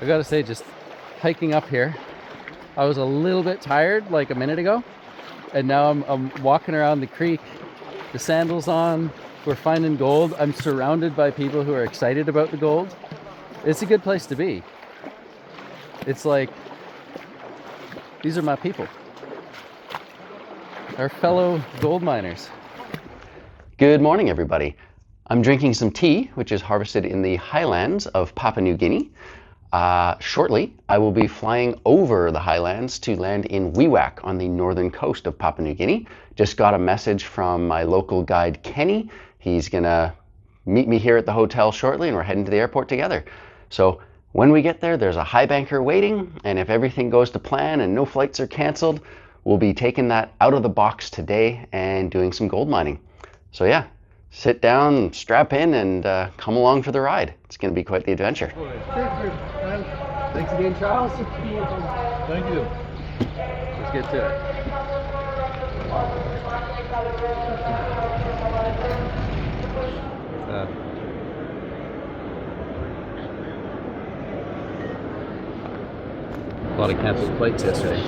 I gotta say, just hiking up here, I was a little bit tired like a minute ago, and now I'm walking around the creek, the sandals on, we're finding gold. I'm surrounded by people who are excited about the gold. It's a good place to be. It's like, these are my people, our fellow gold miners. Good morning, everybody. I'm drinking some tea, which is harvested in the highlands of Papua New Guinea. Shortly, I will be flying over the highlands to land in Wewak on the northern coast of Papua New Guinea. Just got a message from my local guide, Kenny. He's gonna meet me here at the hotel shortly, and we're heading to the airport together. So when we get there, there's a Highbanker waiting, and if everything goes to plan and no flights are canceled, we'll be taking that out of the box today and doing some gold mining. So yeah, sit down, strap in, and come along for the ride. It's going to be quite the adventure. Thanks again, Charles. Thank you. Let's get to it. A lot of canceled flights yesterday.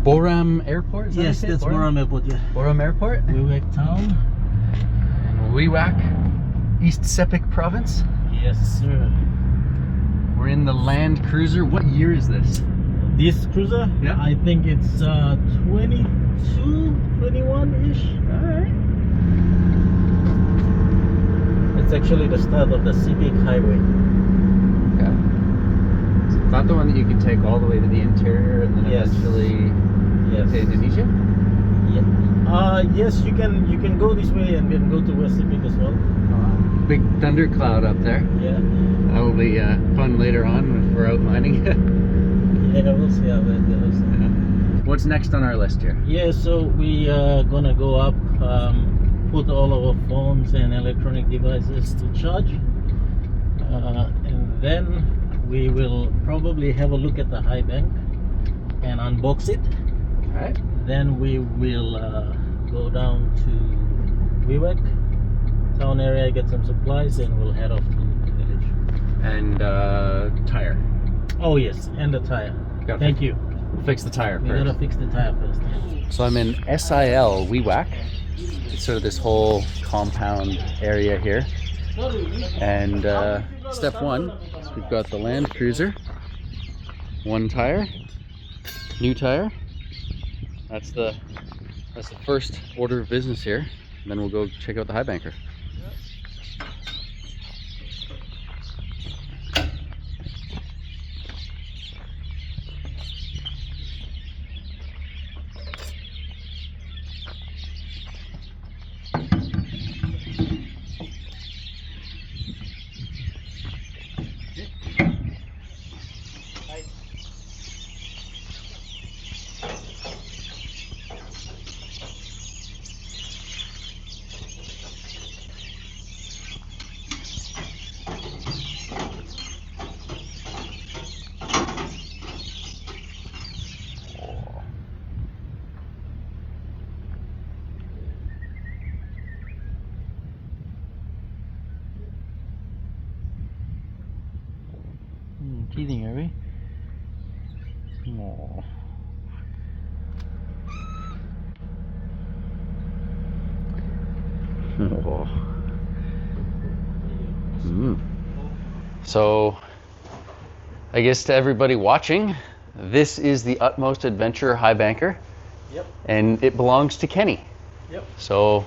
Boram Airport? Yes, that's Boram Airport, yeah. Boram Airport? Wewak town. Wewak, East Sepik Province. Yes, sir. We're in the Land Cruiser. What year is this? This cruiser? Yeah. I think it's 22, 21-ish. Alright. It's actually the start of the Civic Highway. Okay. So it's not the one that you can take all the way to the interior and then eventually to Indonesia? Yeah. Yes, you can go this way and then go to West Civic as well. Big thundercloud up there. Yeah. That will be fun later on if we're out mining. Yeah, we'll see how that goes. What's next on our list here? Yeah, so we are gonna go up, put all our phones and electronic devices to charge, and then we will probably have a look at the Highbank and unbox it. Alright. Then we will go down to Wewak town area, get some supplies, and we'll head off to the village. And tire. Oh yes, and the tire. Thank you. Fix the tire We first. gotta fix the tire first. So I'm in SIL Wewak. It's sort of this whole compound area here. And step one, we've got the Land Cruiser. One tire, new tire. That's the first order of business here. And then we'll go check out the Highbanker. Teething, are we? No. Oh. So, I guess to everybody watching, this is the Utmost Adventure Highbanker. Yep. And it belongs to Kenny. Yep. So,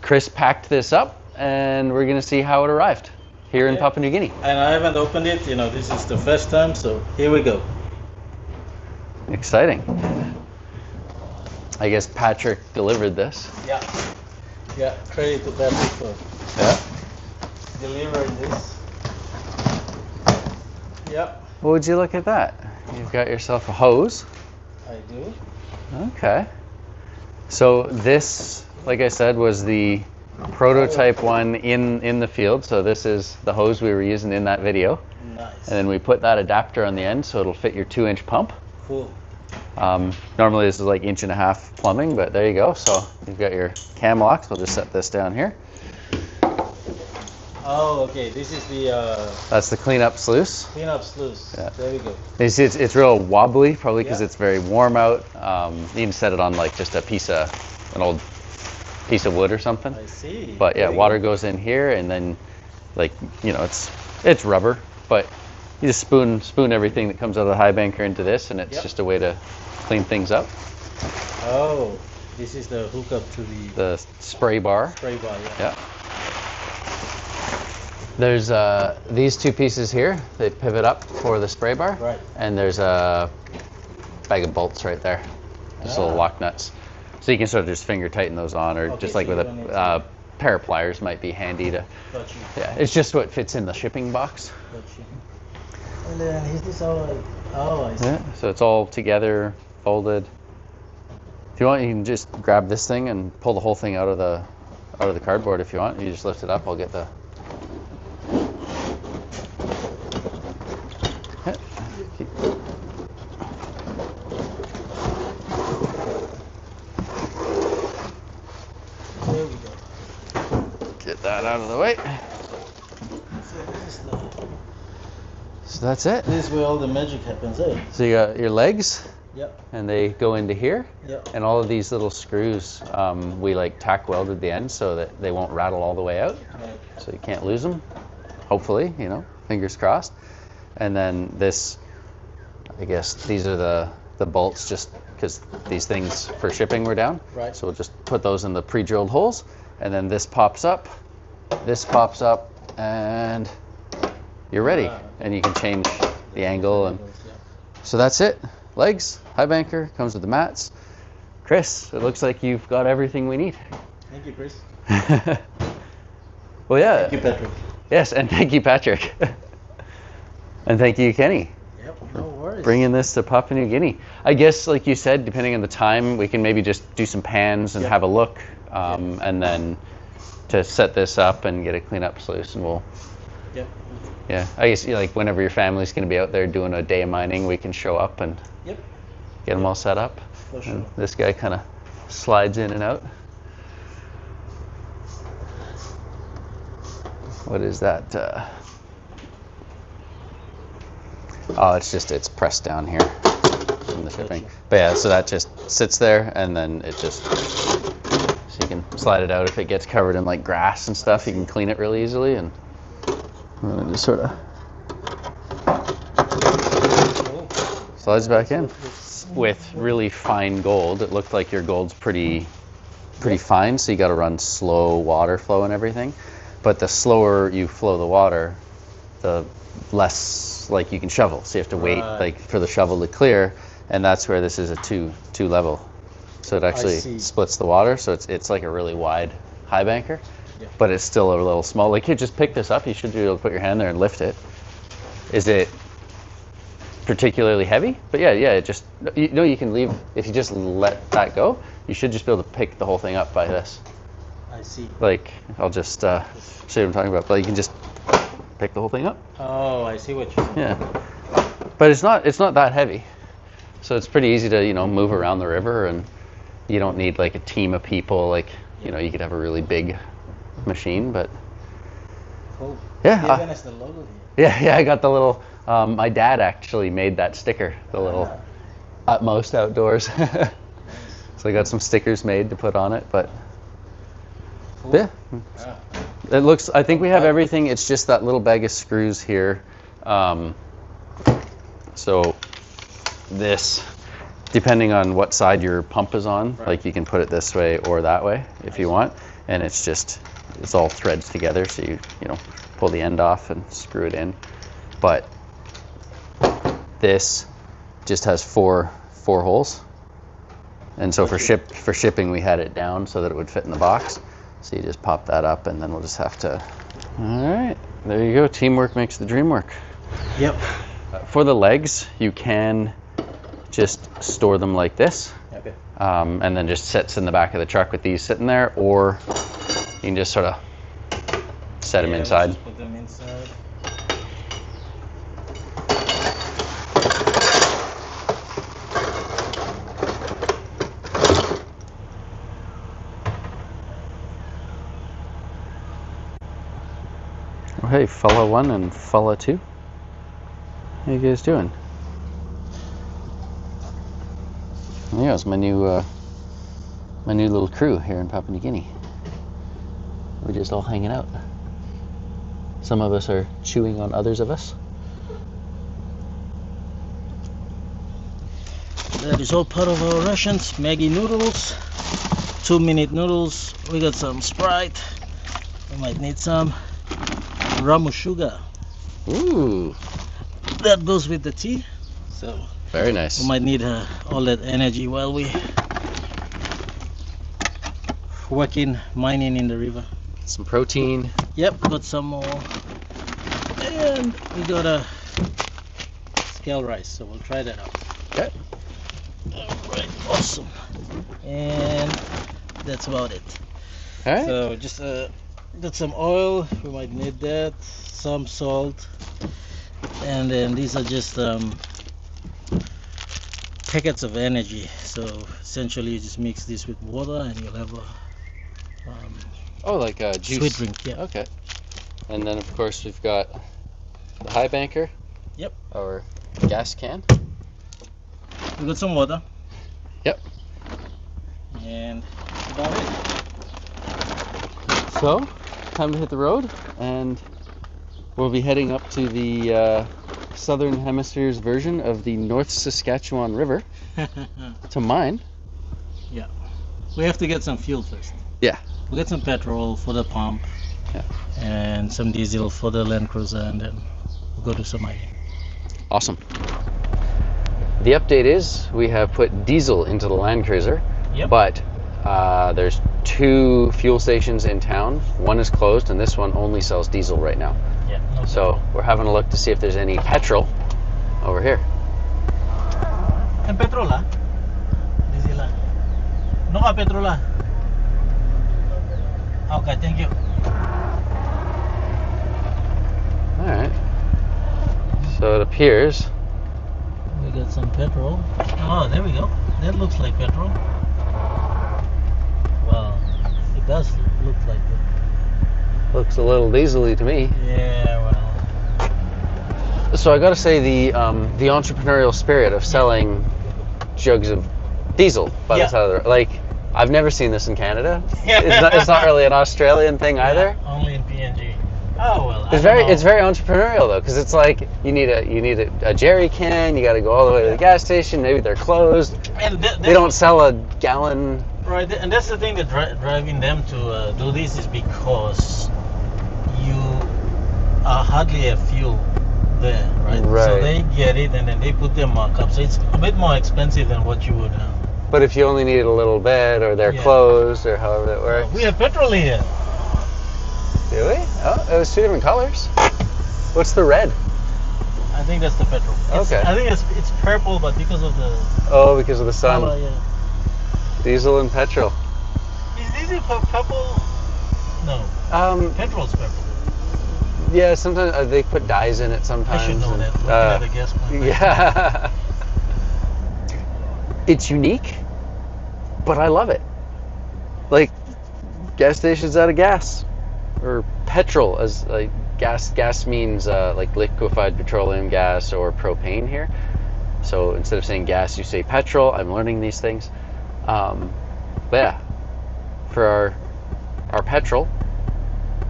Chris packed this up, and we're going to see how it arrived here in Papua New Guinea. And I haven't opened it, this is the first time, so here we go. Exciting. I guess Patrick delivered this. Yeah, credit to Patrick for delivering this. Yeah. Well, would you look at that? You've got yourself a hose. I do. Okay. So this, like I said, was the prototype one in the field. So this is the hose we were using in that video. Nice. And then we put that adapter on the end so it'll fit your 2-inch pump. Cool. Normally this is like 1.5 inch plumbing, but there you go. So you've got your cam locks. We'll just set this down here. Oh, okay. This is the That's the cleanup sluice. cleanup sluice. Yeah. There we go. You see, it's real wobbly, probably because Yeah. it's very warm out. You can set it on like just an old piece of wood or something. I see. But yeah, There we water go. goes in here, and then like it's rubber, but you just spoon everything that comes out of the Highbanker into this, and it's Yep. just a way to clean things up. Oh, this is the hookup to the The spray bar. spray bar. Yeah. Yeah. There's these two pieces here. They pivot up for the spray bar. Right. And there's a bag of bolts right there. Just little Ah. lock nuts. So you can sort of just finger tighten those on, or Okay, just so like you with don't need a pair of pliers might be handy to. Got you. Yeah, it's just what fits in the shipping box. Got you. And then is this all like? Oh, I see. Yeah. So it's all together, folded. If you want, you can just grab this thing and pull the whole thing out of the cardboard. If you want, you just lift it up. I'll get the. Yeah. There we go. Get that out of the way. So this is the. So that's it. This is where all the magic happens, eh? So you got your legs, Yep. and they go into here. Yep. And all of these little screws, we like tack welded the end so that they won't rattle all the way out. Right. So you can't lose them. Hopefully, fingers crossed. And then this, I guess these are the bolts, just because these things for shipping were down. Right. So we'll just put those in the pre-drilled holes, and then this pops up, and you're ready. Ah. And you can change the angle. And Yeah. so that's it. Legs, Highbanker, comes with the mats. Chris, it looks like you've got everything we need. Thank you, Chris. Well, yeah. Thank you, Patrick. Yes, and thank you, Patrick. And thank you, Kenny, Yep. No worries. bringing this to Papua New Guinea. I guess, like you said, depending on the time, we can maybe just do some pans and Yep. have a look, and then to set this up and get a cleanup sluice, and we'll, Yep. yeah. I guess like whenever your family's going to be out there doing a day of mining, we can show up and Yep. get them all set up. For sure. And this guy kind of slides in and out. What is that? Oh, it's pressed down here in the shipping. Gotcha. But yeah, so that just sits there, and then it just, so you can slide it out if it gets covered in like grass and stuff. You can clean it really easily, and then it just sort of Cool. slides back in. With really fine gold, it looked like your gold's pretty fine, so you got to run slow water flow and everything. But the slower you flow the water, the less like you can shovel. So you have to wait Right. like for the shovel to clear, and that's where this is a two level. So it actually see. splits the water. So it's like a really wide Highbanker, Yeah. but it's still a little small. Like, here, just pick this up. You should be able to put your hand there and lift it. Is it particularly heavy? But yeah, it just, you can leave, if you just let that go, you should just be able to pick the whole thing up by this. I see. Like, I'll just show you what I'm talking about, but you can just pick the whole thing up. Oh, I see what you're saying. Yeah. But it's not that heavy. So it's pretty easy to, move around the river, and you don't need like a team of people. Like, you could have a really big machine, but Cool. Yeah, Even as the logo here. yeah, I got the little, my dad actually made that sticker, the little Utmost Outdoors. So I got some stickers made to put on it, but Cool. yeah. Ah. It looks, I think we have everything. It's just that little bag of screws here. So this, depending on what side your pump is on, Right. like you can put it this way or that way if you want. And it's all threads together. So you pull the end off and screw it in. But this just has four holes. And so for shipping, we had it down so that it would fit in the box. So you just pop that up, and then we'll just have to. All right, there you go. Teamwork makes the dream work. Yep. For the legs, you can just store them like this, Okay. and then just sits in the back of the truck with these sitting there, or you can just sort of set them Yeah, let's inside. just put them inside. hey, fella 1 and fella 2. How you guys doing? Yeah, it's my new little crew here in Papua New Guinea. We're just all hanging out. Some of us are chewing on others of us. That is all part of our rations. Maggi noodles, 2-minute noodles. We got some Sprite. We might need some ramu sugar. Ooh, That goes with the tea. So very nice. we might need all that energy while we working, mining in the river. Some protein. Yep, got some more. And we got a scale rice, so we'll try that out. Okay. Alright, awesome. And that's about it. All right. So just got some oil, we might need that, some salt, and then these are just packets of energy. So essentially you just mix this with water and you'll have a Oh, like juice. sweet drink. Yeah. Okay. And then of course we've got the Highbanker. Yep. Our gas can. We got some water. Yep. And that's about it. So, time to hit the road, and we'll be heading up to the Southern Hemisphere's version of the North Saskatchewan River to mine. Yeah. We have to get some fuel first. Yeah. We'll get some petrol for the pump. Yeah. And some diesel for the Land Cruiser, and then we'll go to some mining. Awesome. The update is we have put diesel into the Land Cruiser, Yep. but there's 2 fuel stations in town. One is closed, and this one only sells diesel right now. Yeah. No So we're having a look to see if there's any petrol over here. And petrol lah? Diesel lah? No ka petrol lah? Okay, thank you. All right. So it appears. We got some petrol. Oh, there we go. That looks like petrol. Well, it does look like it. Looks a little diesel-y to me. Yeah, well. So I got to say the entrepreneurial spirit of selling jugs of diesel by the side of the, like, I've never seen this in Canada. It's not really an Australian thing either. Yeah, only in PNG. Oh well. It's very entrepreneurial though, because it's like you need a jerry can. You got to go all the way to the gas station. Maybe they're closed. And They don't sell a gallon. Right, and that's the thing that driving them to do this is because you hardly have fuel there, right? Right. So they get it and then they put their markup. So it's a bit more expensive than what you would. But if you only need a little bit, or they're closed, or however that works. We have petrol here. Do we? Oh, it was 2 different colors. What's the red? I think that's the petrol. Okay. I think it's purple, but because of the Because of the sun. color, yeah. Diesel and petrol. Is it purple? No. Petrol's purple. Yeah, sometimes they put dyes in it sometimes. I should know that. Looking at the gas pump. Yeah. It's unique, but I love it. Like, gas stations out of gas, or petrol, as like gas means like liquefied petroleum gas or propane here. So instead of saying gas, you say petrol. I'm learning these things. But yeah, for our petrol,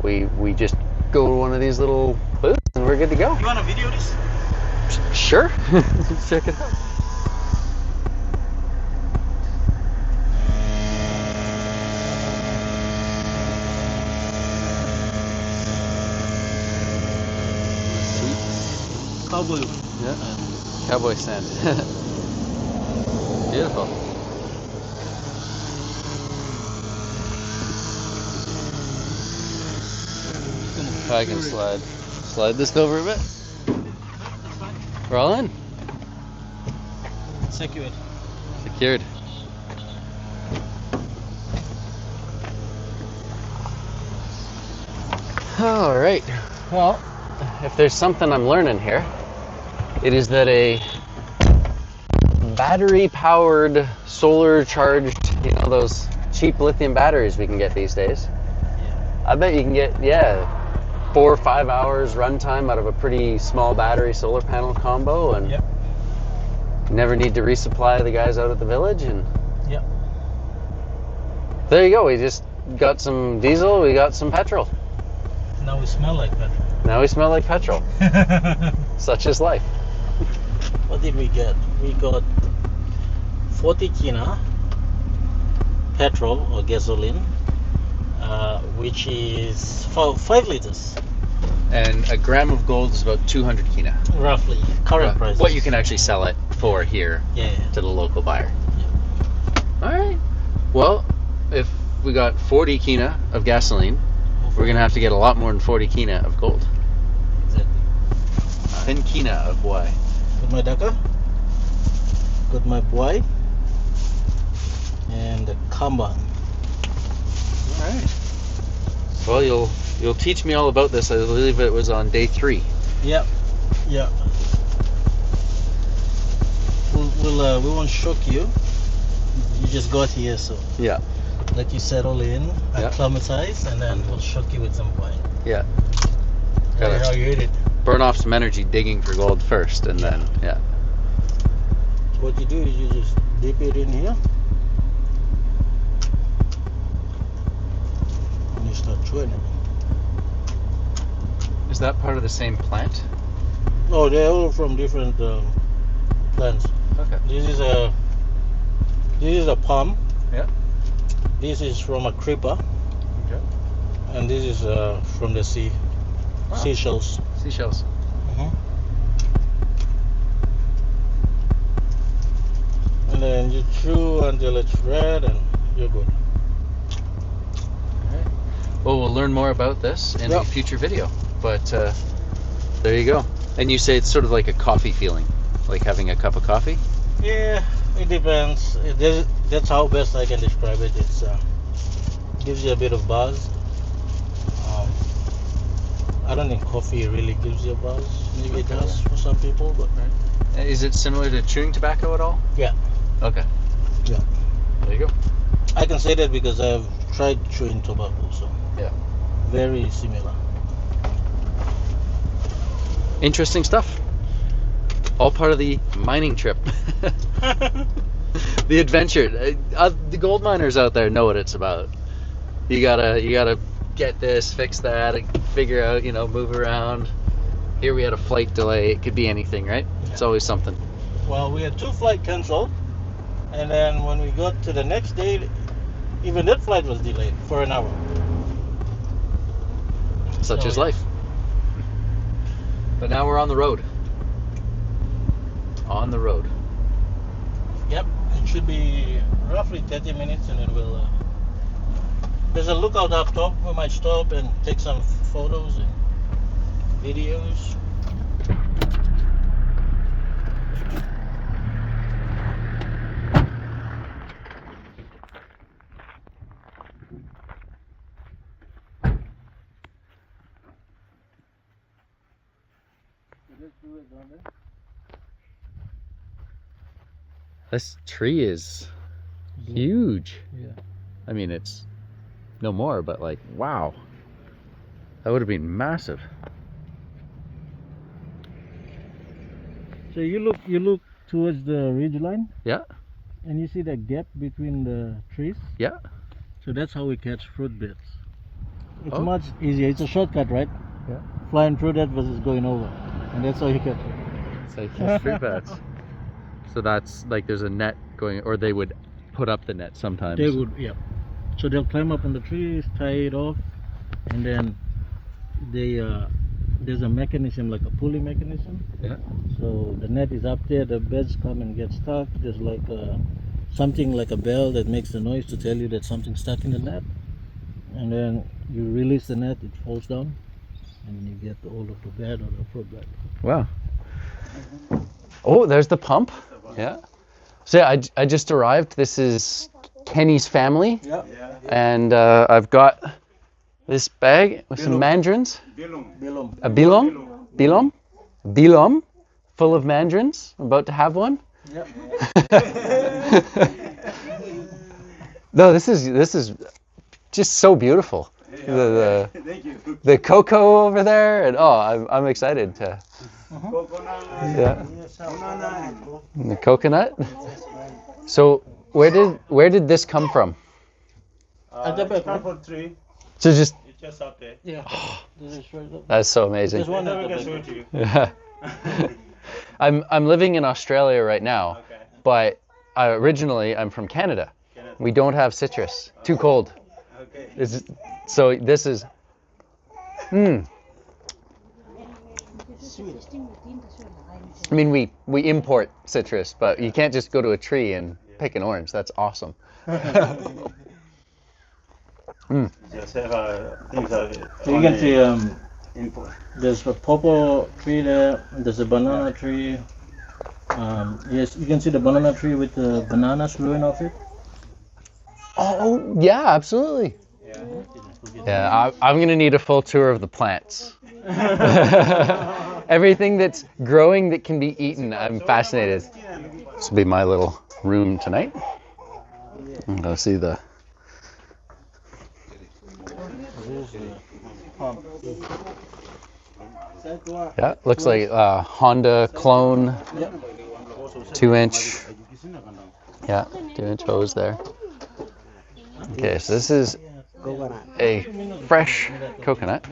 we just go to one of these little booths and we're good to go. You want to video this? Sure. Let's check it out. Cowboy. Yeah. Cowboy sand. Beautiful. I can slide this over a bit. That's fine. We're all in. Secured. Secured. All right. Well, if there's something I'm learning here, it is that a battery-powered, solar-charged, those cheap lithium batteries we can get these days. Yeah. I bet you can get, 4 or 5 hours runtime out of a pretty small battery solar panel combo, and Yep. never need to resupply the guys out at the village. And Yep. there you go. We just got some diesel. We got some petrol. Now we smell like petrol. Now we smell like petrol. Such is life. What did we get? We got 40 kina petrol or gasoline, which is 5 liters, And a gram of gold is about 200 kina. roughly. Current price. What you can actually sell it for here Yeah. to the local buyer. All right. Well, if we got 40 kina of gasoline, we're going to have to get a lot more than 40 kina of gold. Exactly. 10 kina of why? Got my daka, got my buai, and the kamban. All right. Well, you'll teach me all about this. I believe it was on day 3. Yep. Yeah. We won't shock you. You just got here, so Yeah. let you settle in, Yeah. acclimatize, and then we'll shock you with some wine. Yeah. Tell you how you eat it. Burn off some energy digging for gold first, and then yeah. So what you do is you just dip it in here, and you start chewing it. Is that part of the same plant? Oh, they're all from different plants. Okay. This is a palm. Yeah. This is from a creeper, Okay. and this is from the sea, Wow. seashells. Seashells. And then you chew until it's red, and you're good. All right. Well, we'll learn more about this in a Yep. future video. But there you go. And you say it's sort of like a coffee feeling, like having a cup of coffee? Yeah, it depends. That's how best I can describe it. It's gives you a bit of buzz. I don't think coffee really gives you a buzz. Maybe it does for some people, but Is it similar to chewing tobacco at all? yeah, Okay. yeah. There you go. I can say that because I've tried chewing tobacco, so Yeah. very similar. Interesting stuff. All part of the mining trip. The adventure. The gold miners out there know what it's about. You gotta get this, fix that, figure out, move around. Here we had a flight delay. It could be anything, right? It's always something. Well, we had 2 flights canceled, and then when we got to the next day, even that flight was delayed for an hour. Such So, is yeah. life. But now we're on the road. On the road. Yep, it should be roughly 30 minutes, and then we'll. There's a lookout up top. We might stop and take some photos and videos. This tree is huge. Yeah. I mean, it's no more, but like, wow. That would have been massive. So you look towards the ridge line, Yeah, and you see that gap between the trees. yeah. So that's how we catch fruit bats. It's Oh. much easier. It's a shortcut, right? Yeah. Flying through that versus going over, and that's how you catch it. It's like fruit bats. So that's like there's a net going, or they would put up the net sometimes. They would, yeah. So they'll climb up on the trees, tie it off, and then there's a mechanism, like a pulley mechanism. Yeah. So the net is up there. The birds come and get stuck. There's like something like a bell that makes the noise to tell you that something's stuck in the net. And then you release the net, it falls down, and you get all of the bat or the fruit bat. Wow. Oh, there's the pump. Yeah. So yeah, I just arrived. This is Kenny's family. Yeah. And I've got this bag with some mandarins. Bilum. A bilom, full of mandarins. I'm about to have one. Yeah. No, this is just so beautiful. the cocoa over there, and I'm excited to. Yeah. The coconut. So where did this come from? Transport tree. So just It's just out there. Yeah. This is right up. that's so amazing. There's one Never at get the show back. to you. Yeah. I'm living in Australia right now, Okay. but originally I'm from Canada. We don't have citrus. Too cold. Okay. So this is. I mean, we import citrus, but you can't just go to a tree and pick an orange. That's awesome. Just have things are. So you can see import. there's a pawpaw tree there. There's a banana tree. Yes, you can see the banana tree with the bananas growing off it. Oh yeah, absolutely. Yeah, I'm gonna need a full tour of the plants. Everything that's growing that can be eaten, I'm fascinated. This will be my little room tonight. I'm gonna see the. Yeah, looks like Honda clone. 2-inch. Yeah, 2-inch hose there. Okay, so this is a fresh coconut,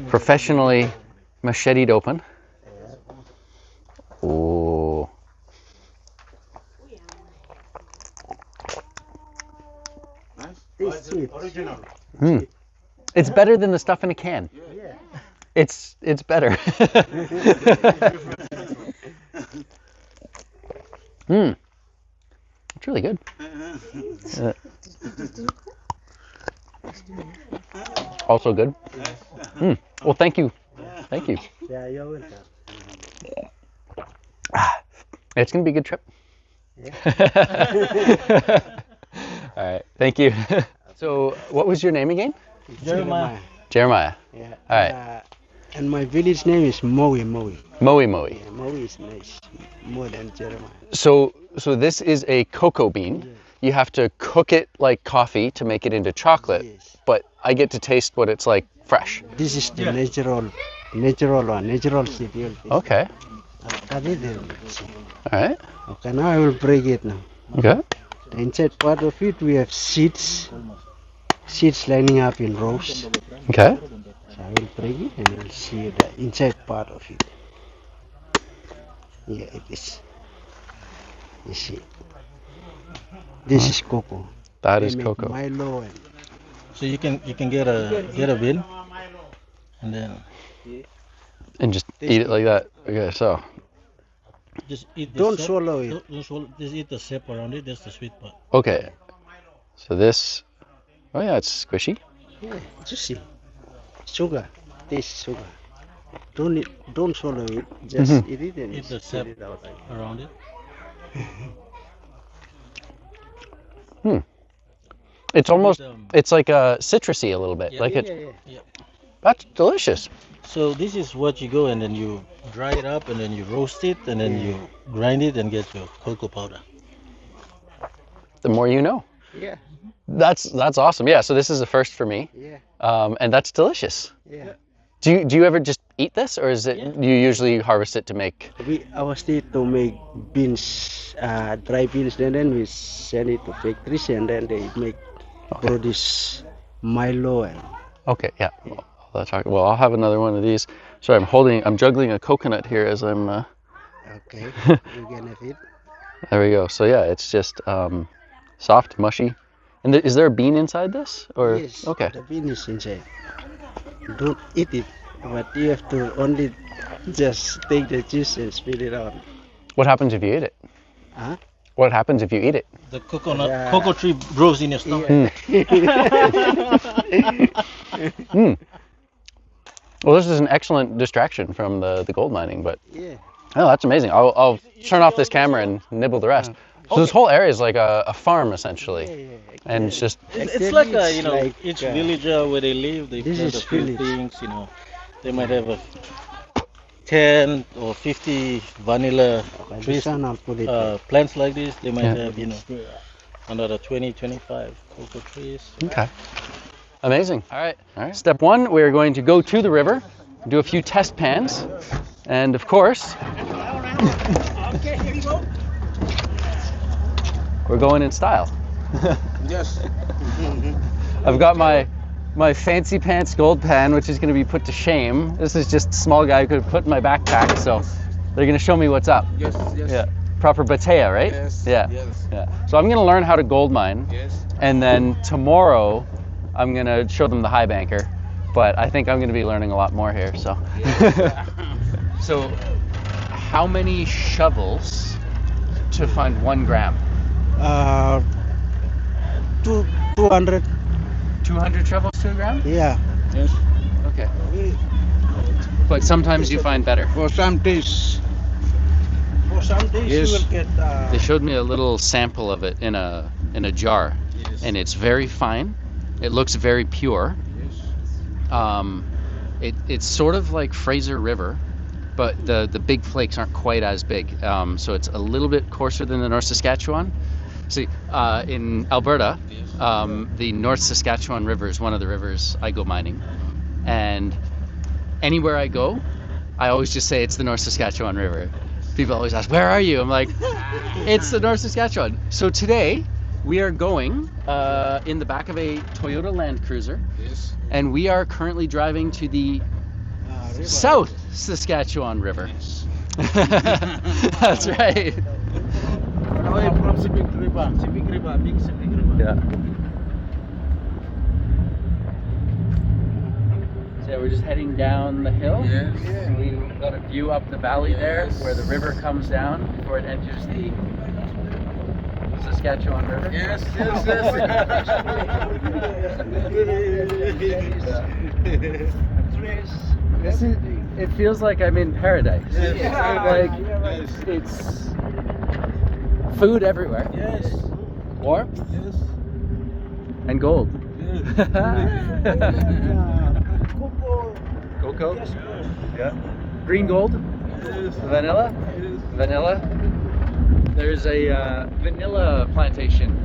professionally macheted open. Ooh. Original. It's better than the stuff in a can. It's better. It's really good. Also good. Well, thank you. Thank you. Yeah, you're welcome. It's gonna be a good trip. All right. Thank you. So, what was your name again? Jeremiah. Jeremiah. Yeah. All right. And my village name is Moe. Moe. Yeah, Moe is nice. More than Jeremiah. So this is a cocoa bean. You have to cook it like coffee to make it into chocolate. Yes. But I get to taste what it's like fresh. This is the natural seed. Okay. All All right. Okay, now I will break it now. Okay. The inside part of it we have seeds lining up in rows. Okay. So I will break it and you will see the inside part of it. Yeah, it is. You see. This is cocoa. That They is make cocoa. Milo and So you can get a bean, and then And just eat it like that. Okay. So. just eat the Don't sap. swallow it. Don't swallow. Just eat the sap around it. That's the sweet part. Okay. So this. Oh yeah, it's squishy. yeah, juicy. Sugar. This sugar. Don't swallow it. Just eat it and Eat the spit sap it out. around it. It's almost. Um, It's like citrusy a little bit. Yeah. Like Yeah, it's. yeah, yeah. That's delicious. So this is what you go and then you dry it up and then you roast it and then you grind it and get your cocoa powder. The more you know. Yeah, That's awesome. Yeah. So this is a first for me. yeah, And that's delicious. yeah. Do you ever just eat this, or is it you usually harvest it to make? Our state to make beans, dry beans, and then we send it to factories, and then they make produce Milo and Okay, yeah. Well, I'll have another one of these. Sorry, I'm juggling a coconut here as I'm. okay, you can have it. There we go. So yeah, it's just soft, mushy. And is there a bean inside this, or? Yes, Okay. the bean is inside. Don't eat it, but you have to only just take the juice and spit it out. What happens if you eat it? Huh? What happens if you eat it? The cocoa Yeah. tree grows in your stomach. Well, this is an excellent distraction from the gold mining, but Yeah. oh, that's amazing. I'll turn off this camera and nibble the rest. So this whole area is like a farm essentially, Yeah. and it's just It's like Actually, it's like, each villager where they live, they this plant a is few village. things, They might have a 10 or 50 vanilla By trees, this one I'll put it. plants like this. They might Yeah. have, another 20, 25 cocoa trees. okay. Amazing. All right. All right. Step one, we're going to go to the river, do a few test pans, and of course, we're going in style. Yes. I've got my fancy pants gold pan, which is going to be put to shame. This is just a small guy who could have put in my backpack, so they're going to show me what's up. Yes. Yes. Yeah. Proper batea, right? Yes. Yeah. Yes. Yeah. So I'm going to learn how to gold mine, Yes. and then tomorrow I'm going to show them the Highbanker. But I think I'm going to be learning a lot more here. So. So, how many shovels to find 1 gram? 200. 200 shovels to a gram? Yeah. Yes. Okay. But sometimes you find better. For some days. For some days Yes. you will get. They showed me a little sample of it in a jar, Yes. and it's very fine. It looks very pure. Yes. It's sort of like Fraser River, but the big flakes aren't quite as big. So it's a little bit coarser than the North Saskatchewan. See, in Alberta, the North Saskatchewan River is one of the rivers I go mining, and anywhere I go, I always just say it's the North Saskatchewan River. People always ask, where are you? I'm like, it's the North Saskatchewan. So today, we are going in the back of a Toyota Land Cruiser, Yes. and we are currently driving to the South Saskatchewan River. That's right. Away from Sipik River. Sipik River, big Sipik River. Yeah. So yeah, we're just heading down the hill. Yes. And we've got a view up the valley there where the river comes down before it enters the Saskatchewan River. Yes. This is, it feels like I'm in paradise. Yes. Like it's food everywhere. Yes. Warmth Yes. and gold. Cocoa. Cocoa. Yeah. Green gold. Yes. Vanilla. Vanilla. There's a vanilla plantation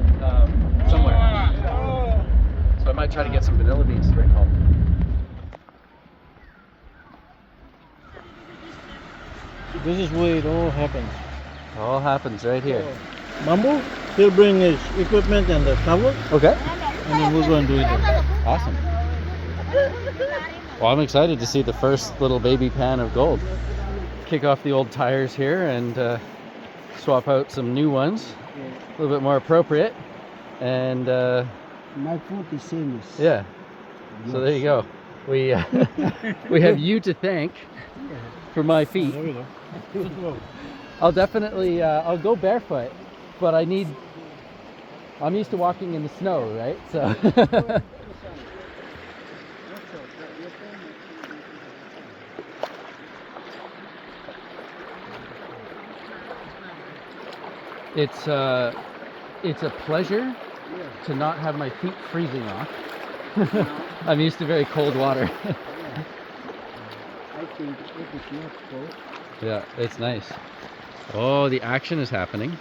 somewhere. So I might try to get some vanilla beans to bring home. This is where it all happens. All happens right here. Mambo, he'll bring his equipment and the cover, Okay. and then we'll go and do it. Awesome. Well, I'm excited to see the first little baby pan of gold. Kick off the old tires here and swap out some new ones, a little bit more appropriate. And My foot is same. yeah, so there you go. We we have you to thank for my feet. There we go. I'll definitely I'll go barefoot, but I'm used to walking in the snow, right? So. It's a pleasure to not have my feet freezing off. I'm used to very cold water. I think it is not cold. Yeah, it's nice. Oh, the action is happening.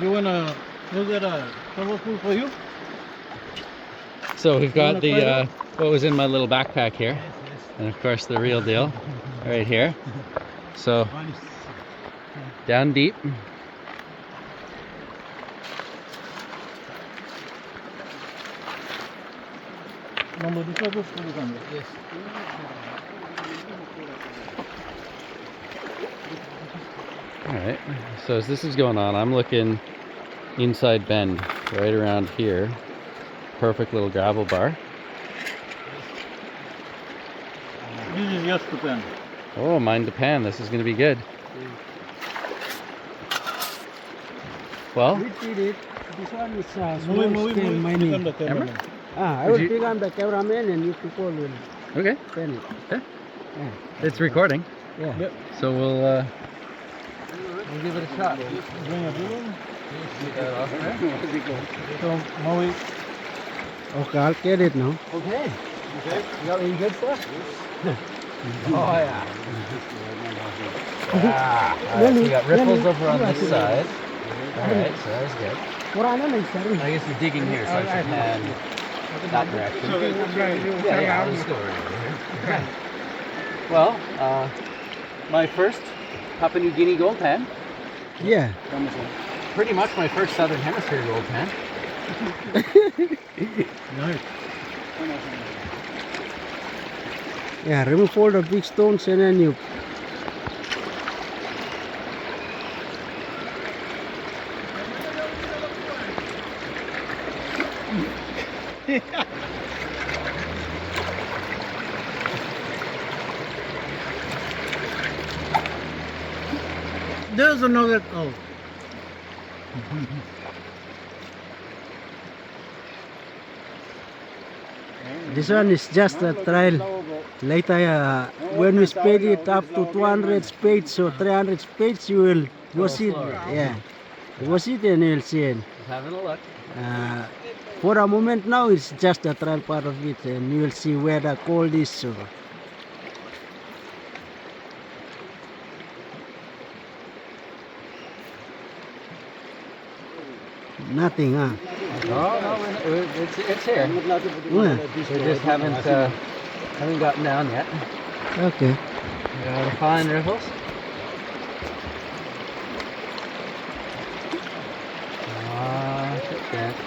You wanna get a cover full for you? So we've got wanna the try what was in my little backpack here, and of course the real deal right here. So down deep. Mambo, this was for the camera. Yes. All right. So as this is going on, I'm looking inside bend right around here. Perfect little gravel bar. This is just the pen. Oh, mind the pan. This is going to be good. Well, We did it. This one is small Move, scale pick mining. on the camera. I Would will you- pick on the cameraman and you people will okay. pen it. Yeah. It's recording, Yeah. Yep. so we'll give it a shot. Bring a balloon. Get that off there. So now we Okay, I'll get it now. Okay. You got any good stuff? Oh yeah. Ah, all right, so we got ripples over on this side. All right, so that was good. I guess you're digging here, so I should pan that direction. Yeah, let's go right over here. Well, my first Papua New Guinea gold pan. Yeah. Pretty much my first Southern Hemisphere gold pan. Nice. Yeah, remove all the big stones and then you There's another. Oh. this one is just a trial. Later, when we speed it up to 200 speeds or 300 speeds, you will watch it. Yeah, watch it and you'll see it. Just having a look. For a moment now, it's just a trial part of it, and you will see where the gold is. So. Nothing, huh? Oh, no, it's here. Yeah. We just haven't gotten down yet. Okay. We got the fine riffles.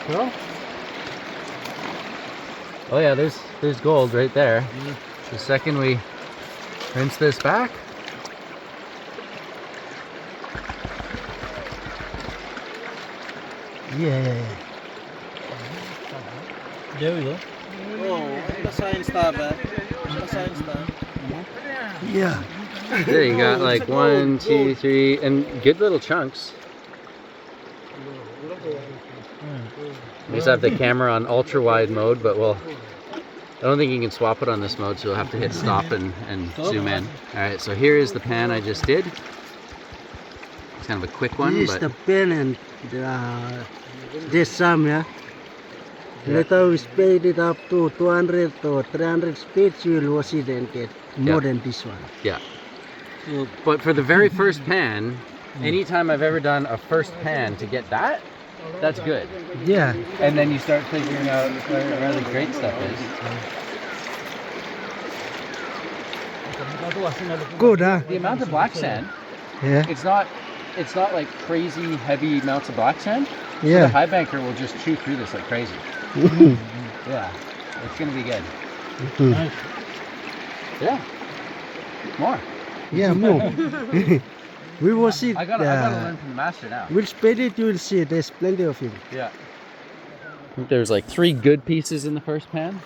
Cool. Oh yeah, there's gold right there. The second we rinse this back. Yeah. There we go. Oh, the sign star back. The sign star. Yeah. There you got like 1, 2, 3, and good little chunks. We just have the camera on ultra wide mode, but I don't think you can swap it on this mode, so you'll have to hit stop and zoom in. Alright, so here is the pan I just did. It's kind of a quick one, This is but the pen and this some, yeah. Later we speed it up to 200 or 300 speeds, you will watch it and get more than this one. yeah. But for the very first pan, anytime I've ever done a first pan to get that, that's good. Yeah. And then you start figuring out where the great stuff is. Good, huh? The amount of black sand, Yeah. it's not like crazy heavy amounts of black sand. So Yeah. the Highbanker will just chew through this like crazy. Yeah, it's gonna be good. Nice. Yeah, more. Yeah, more. We will see. I gotta learn from the master now. We'll speed it, you will see. There's plenty of him. Yeah. I think there's like 3 good pieces in the first pan.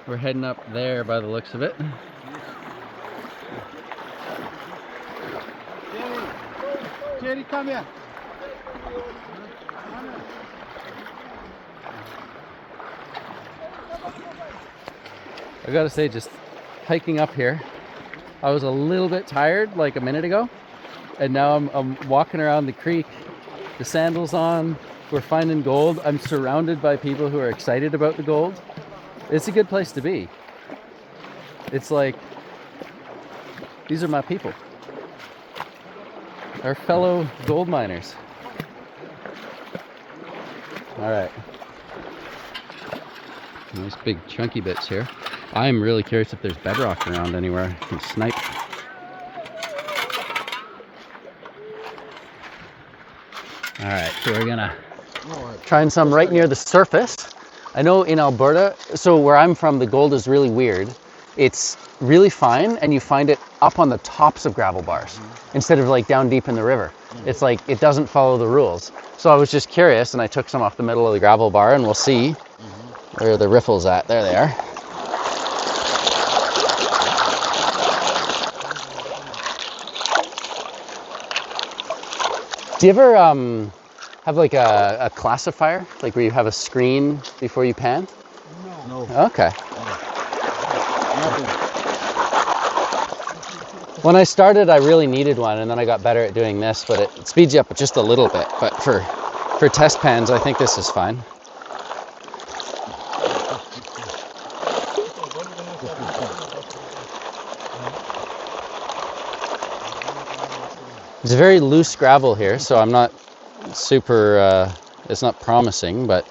We're heading up there by the looks of it. Jerry, come here. I gotta say, just hiking up here, I was a little bit tired like a minute ago, and now I'm walking around the creek, the sandals on, we're finding gold. I'm surrounded by people who are excited about the gold. It's a good place to be. It's like, these are my people, our fellow gold miners. All right, nice big chunky bits here. I'm really curious if there's bedrock around anywhere I can snipe. All right, so we're gonna try some right near the surface. I know in Alberta, so where I'm from, the gold is really weird. It's really fine, and you find it up on the tops of gravel bars instead of like down deep in the river. It's like it doesn't follow the rules. So I was just curious, and I took some off the middle of the gravel bar, and we'll see where the riffles at. There they are. Do you ever have like a classifier, like where you have a screen before you pan? No. Okay. When I started, I really needed one, and then I got better at doing this, but it speeds you up just a little bit. But for test pans, I think this is fine. It's very loose gravel here, so I'm not super It's not promising, but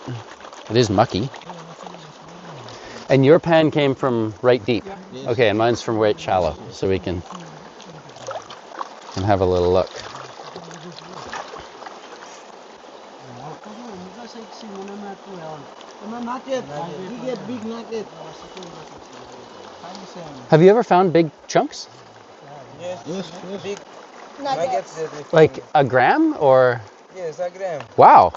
it is mucky. And your pan came from right deep. Okay, and mine's from right shallow, so we can have a little look. Have you ever found big chunks? Yes, big nuggets. Like a gram or? Yes, a gram. Wow,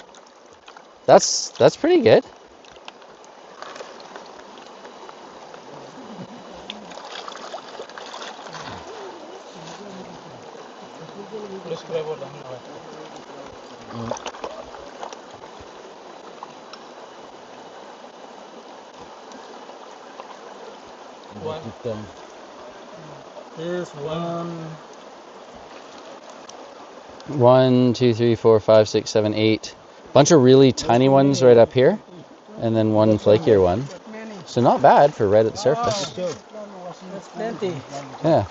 that's pretty good. This one. 1, 2, 3, 4, 5, 6, 7, 8. Bunch of really tiny ones right up here, and then one flakier one. So not bad for right at the surface. That's plenty. Yeah.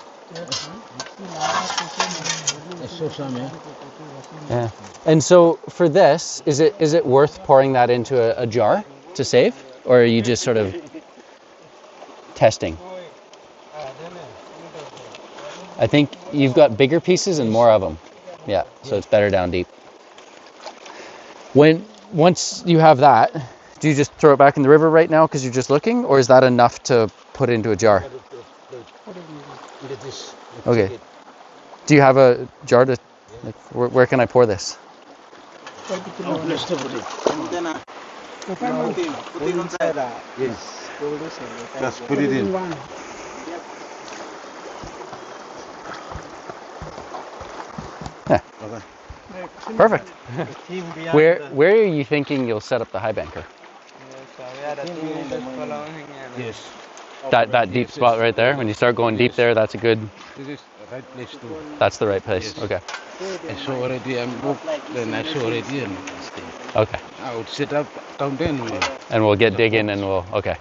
Yeah. And so for this, is it worth pouring that into a jar to save, or are you just sort of testing? I think you've got bigger pieces and more of them. Yeah, so it's better down deep. Once you have that, do you just throw it back in the river right now because you're just looking, or is that enough to put into a jar? Okay. Do you have a jar to? Like, where can I pour this? Yes. Just put it in. Yeah. Okay. Perfect. Where are you thinking you'll set up the Highbanker? Yes. That deep spot right there. When you start going deep there, that's a good. This is the right place to. That's the right place. Yes. Okay. I saw already. I'm booked. Then I saw already and stay. Okay. I would set up down there. And we'll get digging and we'll. Okay.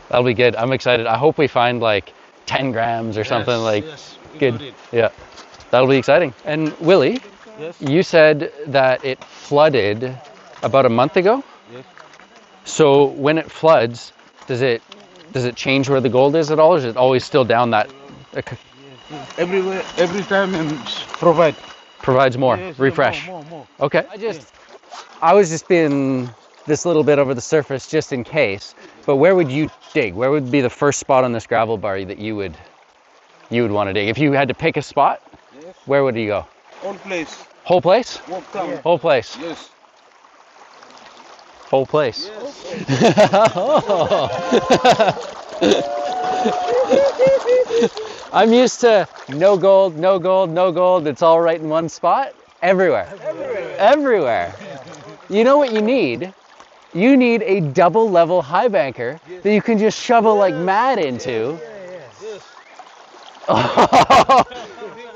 That'll be good. I'm excited. I hope we find like 10 grams or something like. Yes, we Good. got it. Yeah. That'll be exciting. And Willie, Yes. you said that it flooded about a month ago. Yes. So when it floods, does it change where the gold is at all, or is it always still down that? Everywhere, every time, and Provides more. Yes, Refresh. More. Okay. I was just being this little bit over the surface just in case. But where would you dig? Where would be the first spot on this gravel bar that you would want to dig? If you had to pick a spot, Yes. where would you go? All place. Whole place? Walk down. Whole place. Yes. Whole place. I'm used to no gold, no gold, no gold. It's all right in one spot. Everywhere. Everywhere. You know what you need? You need a double level Highbanker that you can just shovel like mad into.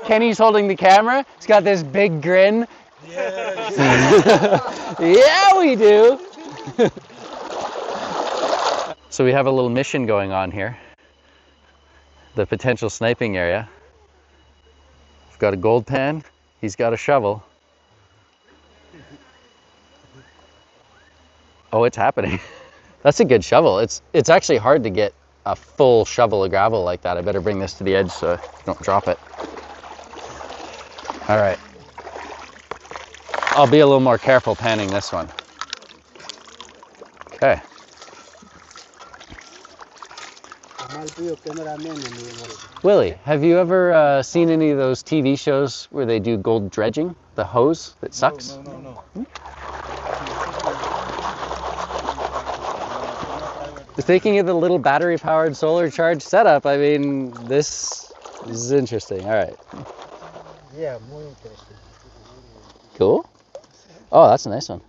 Kenny's holding the camera. He's got this big grin. Yeah, we do. So we have a little mission going on here. The potential sniping area. We've got a gold pan. He's got a shovel. Oh, it's happening. That's a good shovel. It's actually hard to get a full shovel of gravel like that. I better bring this to the edge so I don't drop it. All right. I'll be a little more careful panning this one. Okay. Willie, have you ever seen any of those TV shows where they do gold dredging? The hose that sucks? No. Thinking of the little battery-powered solar charged setup, I mean, this is interesting. All right. Yeah, more interesting. Cool. Oh, that's a nice one.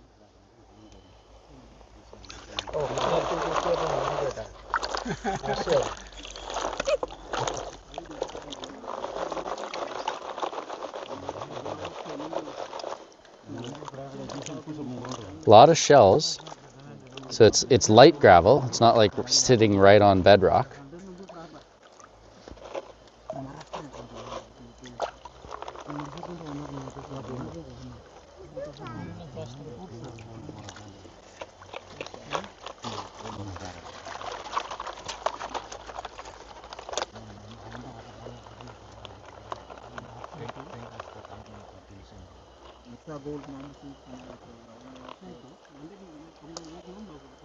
A lot of shells. So it's light gravel. It's not like we're sitting right on bedrock.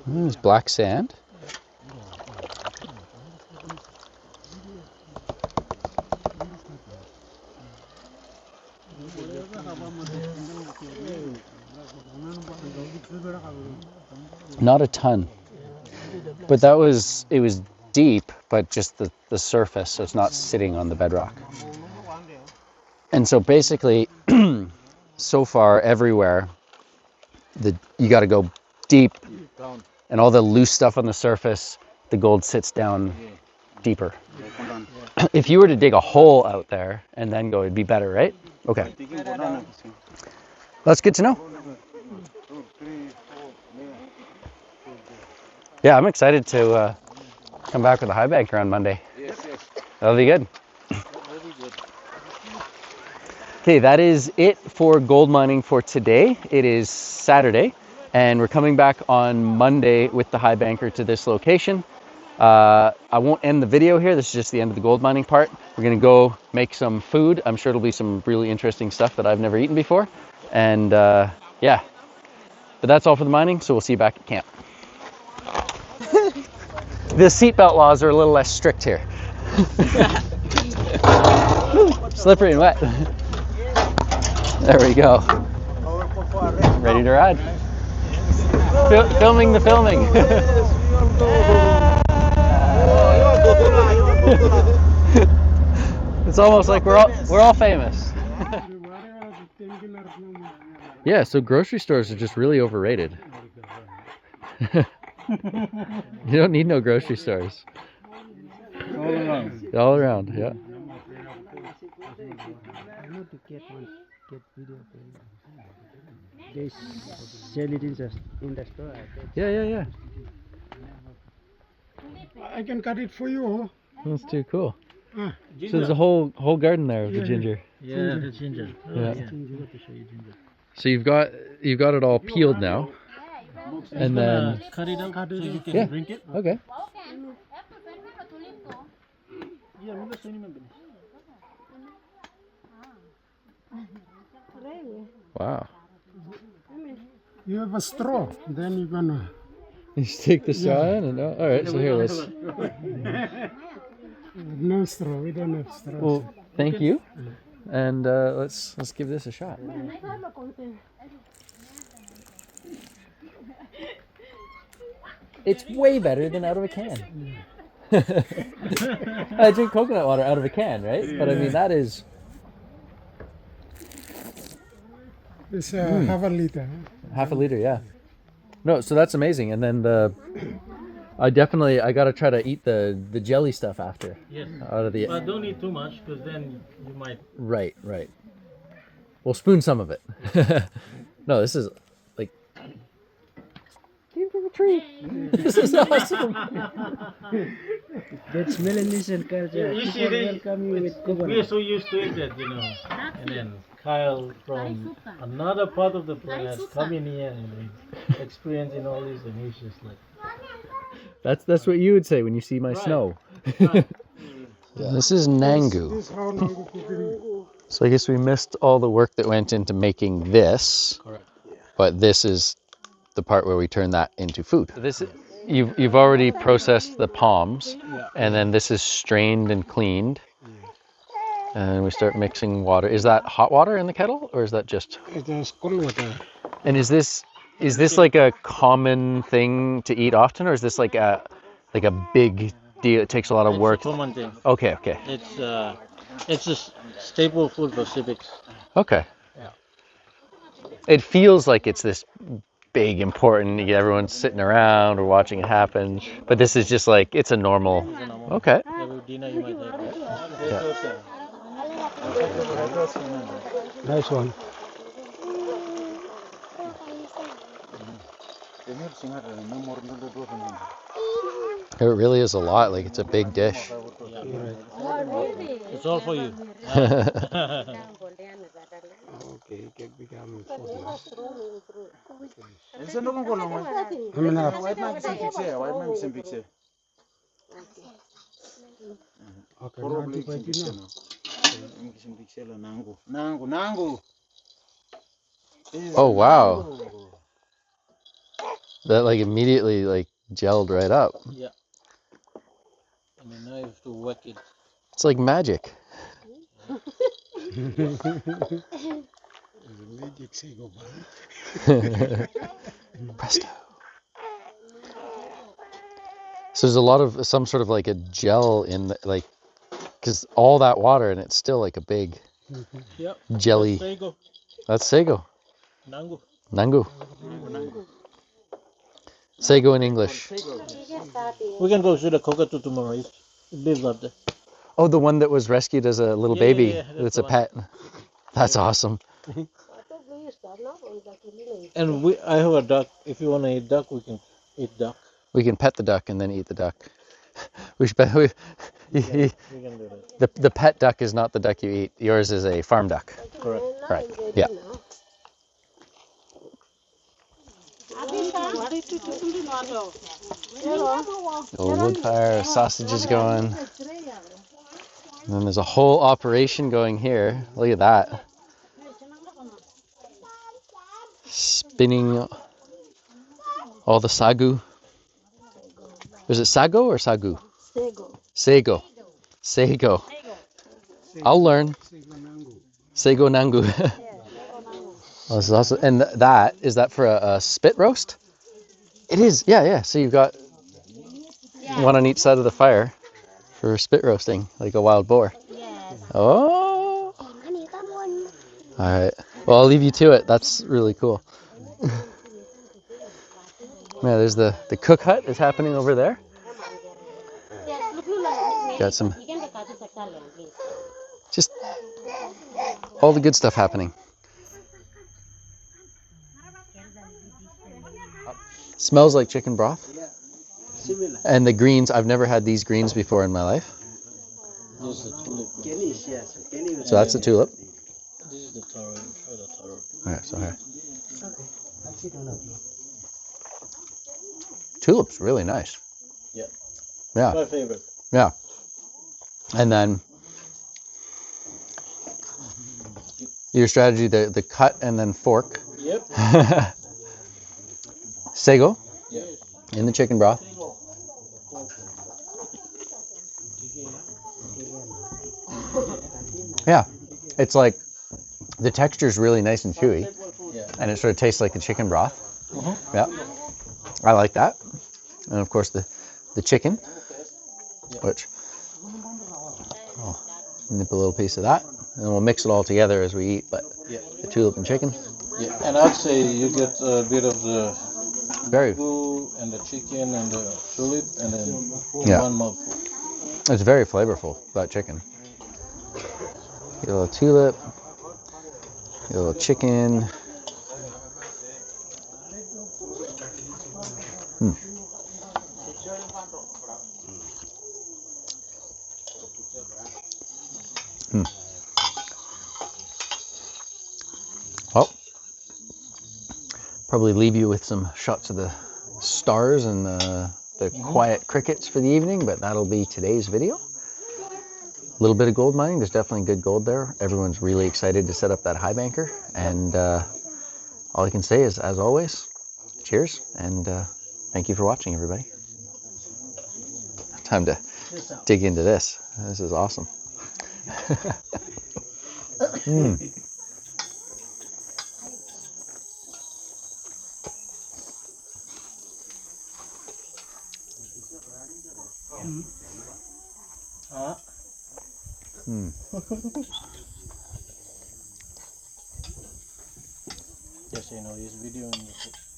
There's black sand. Not a ton, but it was deep, but just the surface, so it's not sitting on the bedrock. And so basically, so far everywhere, you got to go deep, and all the loose stuff on the surface, the gold sits down deeper. If you were to dig a hole out there and then go, it'd be better, right? Okay. That's good to know. Yeah, I'm excited to come back with a Highbanker on Monday. That'll be good. Okay, that is it for gold mining for today. It is Saturday, and we're coming back on Monday with the Highbanker to this location. I won't end the video here. This is just the end of the gold mining part. We're gonna go make some food. I'm sure it'll be some really interesting stuff that I've never eaten before. And yeah, but that's all for the mining, so we'll see you back at camp. The seatbelt laws are a little less strict here. Slippery and wet. There we go. Ready to ride. Filming the filming. It's almost like we're all famous. Yeah, so grocery stores are just really overrated. You don't need no grocery stores. All around, yeah. They sell it in the store. Yeah. I can cut it for you. That's too cool. Ah, So there's a whole garden there of the ginger. Yeah, the ginger. Oh, Yeah. yeah. So you've got it all peeled now, and then Cut it out so you can Yeah. drink it. okay. Wow. you have a straw. Then you're gonna. You just take the straw in, and all right. So here, let's. No straw. We don't have straw. Well, thank you, and let's give this a shot. It's way better than out of a can. I drink coconut water out of a can, right? But I mean that is It's half a liter. half a liter, yeah. No, so that's amazing. And then I gotta try to eat the jelly stuff after. Yes. Out of the But don't eat too much because then you might. right. We'll spoon some of it. No, this is like came from a tree. This is awesome. That's Melanesian culture. You see, People they, welcome you with we're coconut. so used to it that, and then Kyle from another part of the planet coming here and experiencing all this, and he's just like. That's what you would say when you see my snow. This is Nangu. This is how Nangu cooking. So I guess we missed all the work that went into making this. Correct. But this is the part where we turn that into food. So you've already processed the palms, and then this is strained and cleaned. And we start mixing water. Is that hot water in the kettle, or is that just? It is cold water. And is this like a common thing to eat often, or is this like a big deal? It takes a lot of work. It's a common thing. Okay. It's a staple food for civics. Okay. Yeah. It feels like it's this big, important. Everyone's sitting around or watching it happen, but this is just like it's a normal. Okay. Every dinner you might have. Yeah. Nice one. It really is a lot. Like it's a big dish. It's all for you. Okay, now di pa ito Oh wow, that like immediately like gelled right up. Yeah. And then now you have to whack it. It's like magic. Presto. So there's a lot of some sort of like a gel in the, like, because all that water and it's still like a big Yep. jelly. Sego. That's sago. Nangu. Nangu. Sago in English. We can go see the cockatoo tomorrow. It lives up there. Oh, the one that was rescued as a little baby. Yeah, that's It's the a one. pet. That's awesome. And I have a duck. If you want to eat duck, we can eat duck. We can pet the duck and then eat the duck. We should we We can do that. the pet duck is not the duck you eat. Yours is a farm duck. Correct. Right. Yeah. Oh, wood fire, sausages going. And then there's a whole operation going here. Look at that. Spinning all the sagu. Is it sago or sagu? Sago. Sago. I'll learn. Sago nangu. Oh, this is awesome. And that, is that for a spit roast? It is, yeah. So you've got one on each side of the fire for spit roasting, like a wild boar. Oh. All right. Well, I'll leave you to it. That's really cool. Yeah, there's the cook hut is happening over there. Got some, just all the good stuff happening. Smells like chicken broth. And the greens, I've never had these greens before in my life. This is the tulip. So that's the tulip. This is the taro. Try the taro. Okay, so here. Tulip's really nice. Yeah. Yeah. My favorite. Yeah. And then your strategy, the cut and then fork. Yep. Sago. Yeah. In the chicken broth. Yeah. It's like the texture is really nice and chewy. Yeah. And it sort of tastes like the chicken broth. Mm-hmm. Yeah. I like that. And of course the chicken, which I'll nip a little piece of that. And we'll mix it all together as we eat, but the tulip and chicken. Yeah. And I'd say you get a bit of the Very. tofu and the chicken and the tulip and then one mouthful. It's very flavorful, that chicken. Get a little tulip, get a little chicken. Well, probably leave you with some shots of the stars and the quiet crickets for the evening, but that'll be today's video. A little bit of gold mining. There's definitely good gold there. Everyone's really excited to set up that Highbanker, and all I can say is, as always, cheers, and thank you for watching, everybody. Time to dig into this. This is awesome. Just so you know, he's videoing.